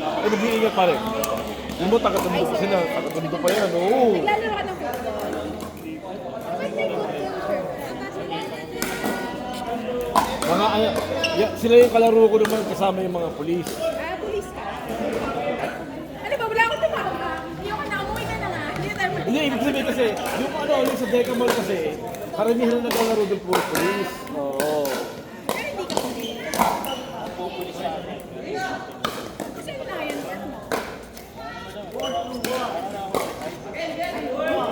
Ay, nag-iingat pa rin. Yung mo, taga-tundo pa sila. Taga-tundo pa yan, oo. Naglalaro ka ng football. Ba't may football shirt? Mga, sila yung kalaro ko naman kasama yung mga polis. Ah, pulis ka. Ano ba? Wala akong tumawag. Hindi ako na. Umuwi ka na nga. Hindi na tayo Hindi, ibig sabihin kasi, yung sa Deca Mall kasi, karamihan na naglalaro doon puro polis. Oo. Pero hindi ka pulis. Kasi ano na yan?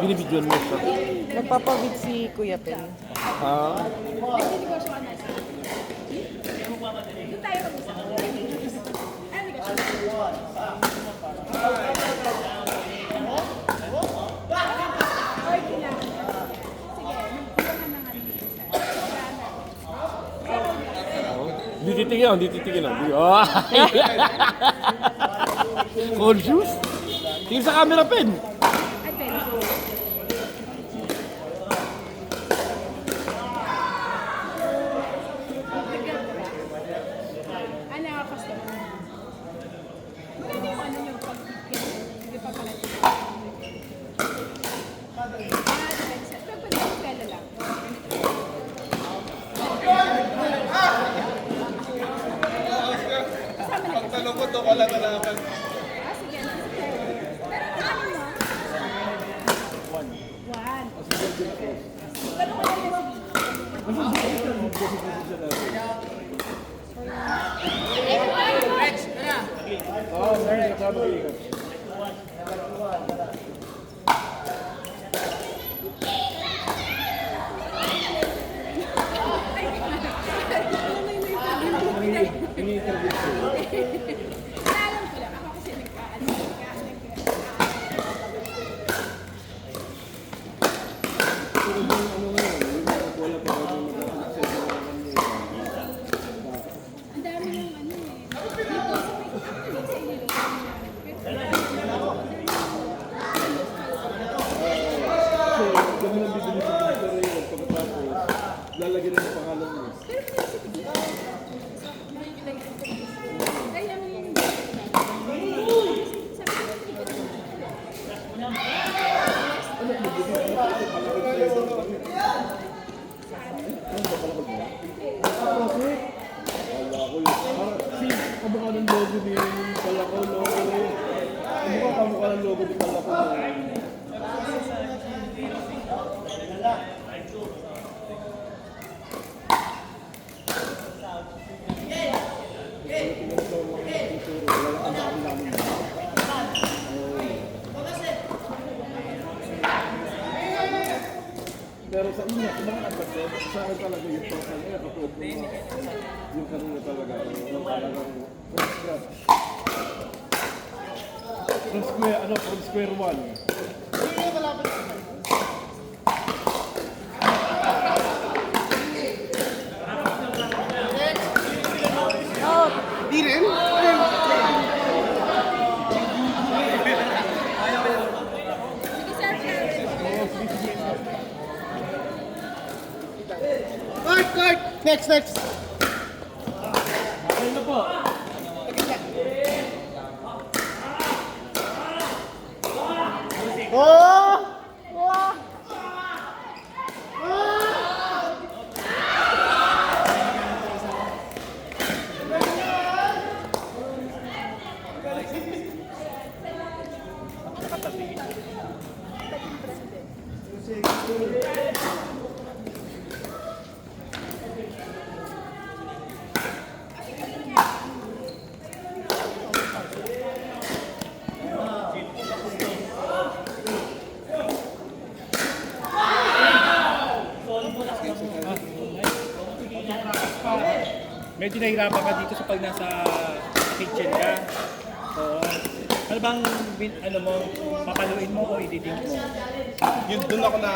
Binibidyoan mo siya. Nagpapawid si Kuya Pen. Ah, Nagdinegosyo ka na. Doon tayo mag-usap. Ano negosyo? Or kailangan. Sige, nagpila ka na nga dito sa hindi titigil, hindi titigil. Oh. Confused? Tingin sa camera, Pen. adventure. Ano ang customer? Maganda yung ano yung pag-pipin. Hindi pa pala dito. Depende sa... Pag pwede yung pela lang. Kasama na kasi. Tanong ko to, wala talaga. Ah, sige. Pero ano mo? One. Tanong ko lang yung sige. Oo, meron kasama kayo. Ini-interview ko. Alam ko lang. Ako kasi nagka-ano. Pero yung ano ngayon, yung mga wala pa kayo mag-access na Ang dami ng ano eh. Dito sa may sa inyo. kasi kami lang bibili sa computer yun, pagkatapos lalagyan ng pangalan mo. Pero pinasip dito. Ay, ano yung Kamukha ng logo ni Palako, logo rin. Kamukha ng logo ni Palako. Pero sa inyo, sa mga advertise, sa akin talaga yung total niya, katulad mo, yung kanina talaga, yung talagang from scratch. From square one. Di rin? Kurt! Next! Okay na po. Oh! Medyo nahihirapan ka dito sa pag nasa kitchen ka. So, ano bang ano mo, papaluin mo o i-dink mo? Yun doon ako na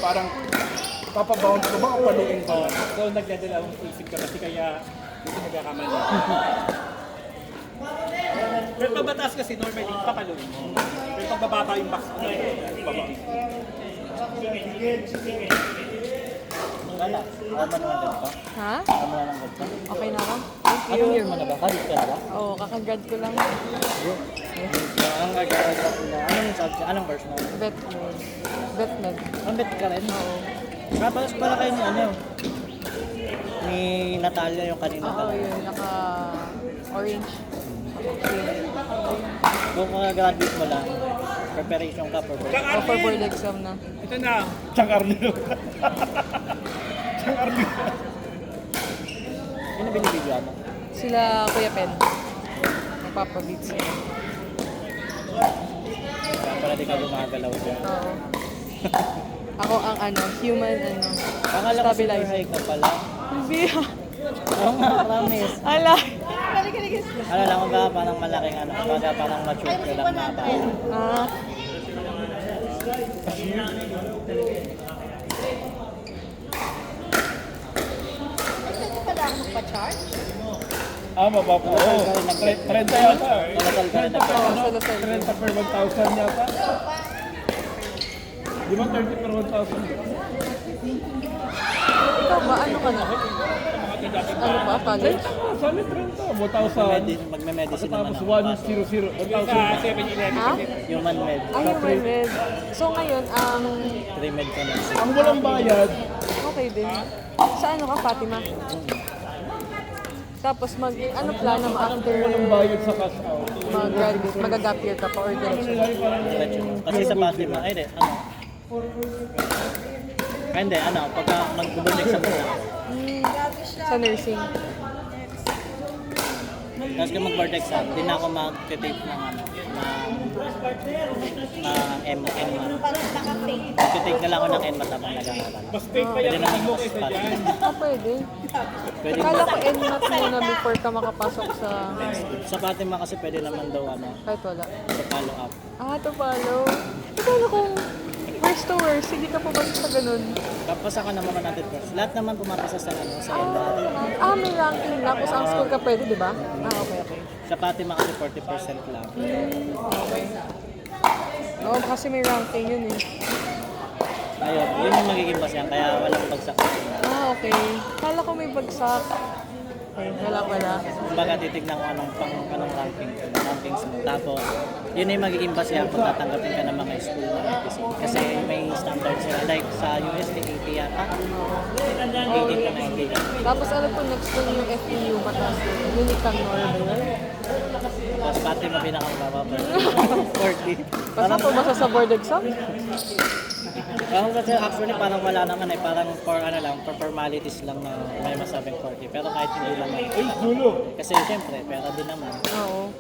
parang papabound ko ba o paluin ko? So, nagdadalawang isip ka kasi kaya dito nagkakamali. Pero pagbatas kasi normally, papaluin mo. Pero pag bababa yung box mo, baba. Wala. Alam mo naman ganito? Ha? Alam mo naman ganito? Okay na lang. Thank you. Anong year mo na ba? College ka na ba? Oo, kakagrad ko lang. So, ang nag-aaral ko na, anong subject, anong course mo? Vetmed. Vetmed. Ang bet ka rin? Oo. Kapag pala kayo ni ano? Ni Natalia yung kanina Oo, talaga. yun. Naka-orange. Okay. Kung graduate mo lang, preparation ka for birth. O, for board exam na. Ito na. Chang Arnilo. Chang Arnilo. Yun ang binibidyo mo. Sila Kuya Pen. Magpapabeats sila. Kaya pala di ka gumagalaw dyan. Oo. Ako ang human Akala ko si stabilizer. Hike ka pala. Hindi ah. Oo nga, promise. Ala. Ano lang, kung baka parang malaking ano, kung parang mature ka lang na ba? Ah. Maba po. Oo. 30 yata eh. Nalasal ka rin na pa. Sa Lasal. 30 per 1,000 yata. Di ba 30 per 1,000? Ikaw ba? Ano ka na? Ano ba? College? Saan yung 30? 1,000. Magme-medicine naman Tapos ako. 1,000. 1,000. Sa 7-Eleven. Ha? Human med. Human med. So ngayon, 3 med ka na. Ang walang bayad, okay din. Sa ano ka, Fatima? Tapos ano plano mo after walang bayad sa cash out. mag-graduate? Mag-gap year ka pa or diretso? Kasi sa Fatima, ay di, ano? Ay, hindi, ano, pagka mag-board exam ka na, Sa nursing. tapos kung mag-board exam, di na ako mag-tape ng ano, ng mag-take na lang ako ng NMAT habang nag-aaral. Pwede naman ako sa Fatima. Pwede. Pwede Kala ko NMAT muna before ka makapasok sa Sa Fatima kasi pwede naman daw ano, kahit wala. sa follow up. To follow. Paano kung worst to worst, hindi ka pumasok sa ganun? Kapasa ka naman 100%. Lahat naman pumapasa sa ano, sa NMAT. May ranking na. Kung saan school ka pwede, di ba? Okay. Sa Fatima kasi 40% lang. Okay. Oo, kasi may ranking yun eh. Ayun, yun yung magiging basehan, kaya walang bagsak. Okay. Kala ko may bagsak. Okay, wala. Kumbaga titignan ko anong rankings mo. Tapos, yun yung magiging basehan kung tatanggapin ka ng mga school na FPC. Kasi may standard sila. Like sa USD, 80 yata. 80 to 90. Tapos alam ko next one yung FEU mataas. Unican Normal. Tapos pati mo pinakababa pa. 40. Basta pumasa sa board exam. Parang kasi actually parang wala naman eh. Parang for ano lang, for formalities lang na may masabing 40. Pero kahit hindi lang eh. Ay, dulo. Kasi siyempre, pera din naman. Oo.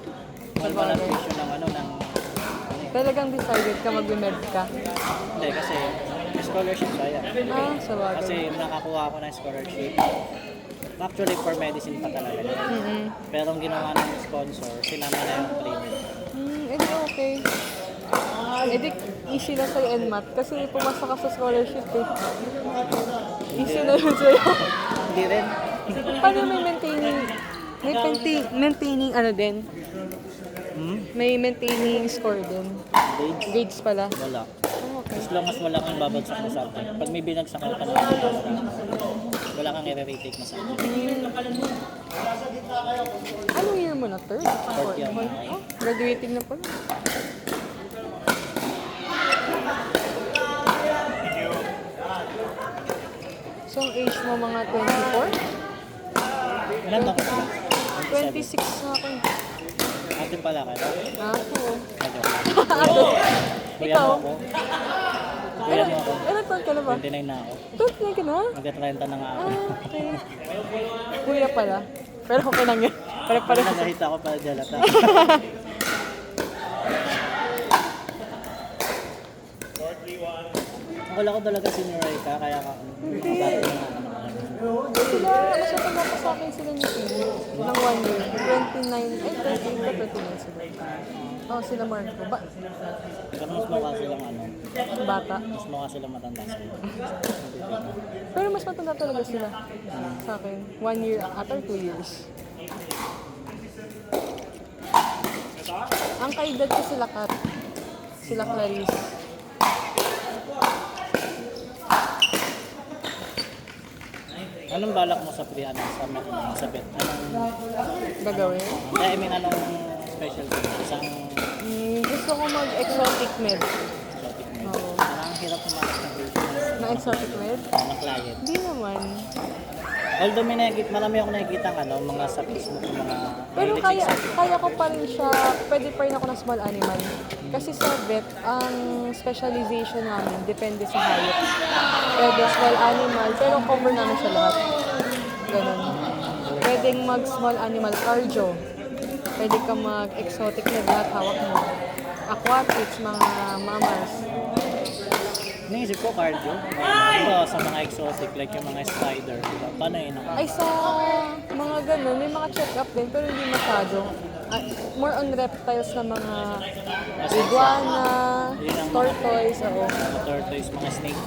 Mahal pa lang tuition ng ano, ng... Talagang decided ka mag-med ka. Hindi, kasi may scholarship saya. Sa bagay. Kasi nakakuha ako ng scholarship. Actually, for medicine pa talaga. Pero ang ginawa ng sponsor, sinama na yung pre-med. Edi okay. Edi easy na sa'yo NMAT kasi pumasa ka sa scholarship eh. Easy na yun sa'yo. Hindi rin. Paano may maintaining ano din? May maintaining score din. Grades? Grades pala. Wala. Okay. As long as wala kang babagsak na subject. Pag may binagsak ka na wala kang i-retake na subject. Anong year mo na? Third? Fourth year. Graduating na pala. So, ang age mo mga 24? Ilan na ako? 26 na ako eh. Ate pala kayo. Oo. Medyo. Kuya mo ako. Kuya mo ako. Ilan taon ka na ba? 29 na ako. 29 ka na? Magka-30 na nga ako. Okay. Kuya pala. Pero okay lang yun. Pare-pareho. Nagahita ako para jalata. Wala ko talaga senior ka, kaya ka makapati na Sila, masyadong pa sa akin sila ni Pino. Ng 1 year. 29 sila. Sila Marco. Pero mas mukha silang ano, Bata. mas mukha silang matanda sila. Pero mas matanda talaga sila sa akin. 1 year ata 2 years. Ang kaedad ko sila Kat. Sila Clarice. Anong balak mo sa sa pet? Anong, Gagawin? I mean, anong specialty? Isang Gusto ko mag-exotic med. exotic med. Oo. Parang ang hirap kumakas ng Na exotic med? mga client. Hindi naman. Although marami ako nakikita mga sa Facebook, yung mga Pero mahilig sa kaya ko pa rin siya, pwede pa rin ako ng small animal. Kasi sa vet, ang specialization namin depende sa hayop. Pwede small animal, pero cover namin siya lahat. Ganun. Pwedeng mag-small animal cardio. Pwede ka mag-exotic na lahat hawak mo. Aquatics, mga mammals. Iniisip ko cardio. Diba, sa mga exotic, like yung mga spider, diba? Paano yun? Ay sa mga ganun, may mga check-up din, pero hindi masyado. More on reptiles na mga iguana, tortoise, oo. Mga tortoise, mga snake.